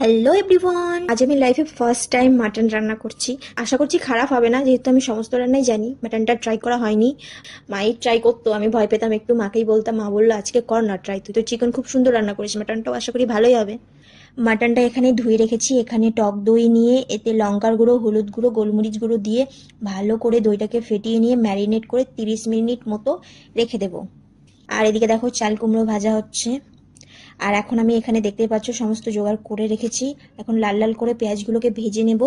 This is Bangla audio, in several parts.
হ্যালো এভরিওয়ান, আজ আমি লাইফে ফার্স্ট টাইম মাটন রান্না করছি। আশা করছি খারাপ হবে না, যেহেতু আমি সমস্ত রান্নাই জানি। মাটনটা ট্রাই করা হয়নি, মাই ট্রাই করতো, আমি ভয় পেতাম একটু, মাকেই বলতাম, মা বললো আজকে কর না ট্রাই, তুই তো চিকেন খুব সুন্দর রান্না করিস, মাটনটাও আশা করি ভালোই হবে। মাটনটা এখানে ধুয়ে রেখেছি, এখানে টক দই নিয়ে এতে লঙ্কার গুঁড়ো, হলুদ গুঁড়ো, গোলমরিচ গুঁড়ো দিয়ে ভালো করে দইটাকে ফেটিয়ে নিয়ে ম্যারিনেট করে 30 মিনিট মতো রেখে দেবো। আর এদিকে দেখো চাল কুমড়ো ভাজা হচ্ছে। আর এখন আমি এখানে দেখতে পাচ্ছ সমস্ত জোগাড় করে রেখেছি। এখন লাল লাল করে পেঁয়াজগুলোকে ভেজে নেব।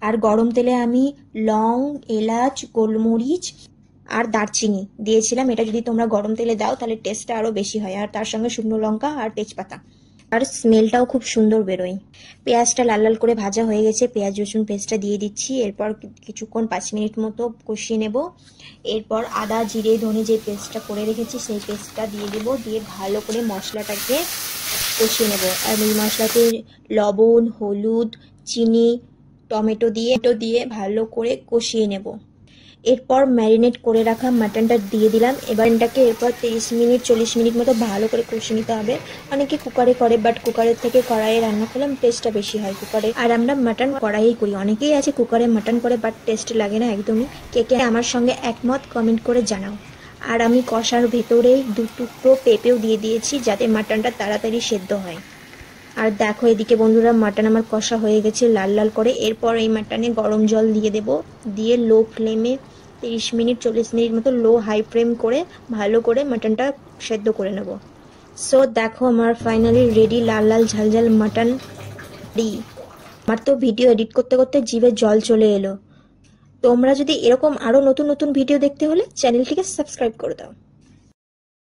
আর গরম তেলে আমি লং, এলাচ, গোলমরিচ আর দারচিনি দিয়েছিলাম। এটা যদি তোমরা গরম তেলে দাও তাহলে টেস্টটা আরো বেশি হয়। আর তার সঙ্গে শুকনো লঙ্কা আর তেজপাতা, আর স্মেলটাও খুব সুন্দর বেরোয়। পেঁয়াজটা লাল লাল করে ভাজা হয়ে গেছে, পেঁয়াজ রসুন পেস্টটা দিয়ে দিচ্ছি। এরপর কিছুক্ষণ 5 মিনিট মতো কষিয়ে নেব। এরপর আদা জিরে ধনে যে পেস্টটা করে রেখেছি সেই পেস্টটা দিয়ে দেবো, দিয়ে ভালো করে মশলাটাকে কষিয়ে নেব। আর এই মশলাতে লবণ, হলুদ, চিনি, টমেটো দিয়ে ভালো করে কষিয়ে নেব। এরপর ম্যারিনেট করে রাখা মাটনটা দিয়ে দিলাম। এরপর 30 মিনিট 40 মিনিট মতো ভালো করে কষিয়ে নিতে হবে। অনেকে কুকারে করে, বাট কুকারের থেকে কড়াইয়ে রান্না করলাম টেস্টটা বেশি হয় কুকারে। আর আমরা মাটন কড়াইয়ে করি, অনেকেই আছে কুকারে মাটন করে বাট টেস্ট লাগে না একদমই। কে কে আমার সঙ্গে একমত কমেন্ট করে জানাও। আর আমি কষার ভেতরেই 2 টুকরো পেঁপেও দিয়ে দিয়েছি, যাতে মাটনটা তাড়াতাড়ি সেদ্ধ হয়। আর দেখো এদিকে বন্ধুরা, মাটন আমার কষা হয়ে গেছে লাল লাল করে। এরপর এই মাটনে গরম জল দিয়ে দেব, দিয়ে লো ফ্লেমে 30 মিনিট 40 মিনিট মতো লো হাই ফ্লেম করে ভালো করে মাটনটা সেদ্ধ করে নেব। সো দেখো আমার ফাইনালি রেডি লাল লাল ঝাল ঝাল মাটন রেডি। আমার তো ভিডিও এডিট করতে করতে জিভে জল চলে এলো। তোমরা যদি এরকম আরো নতুন নতুন ভিডিও দেখতে হলে চ্যানেলটিকে সাবস্ক্রাইব করে দাও।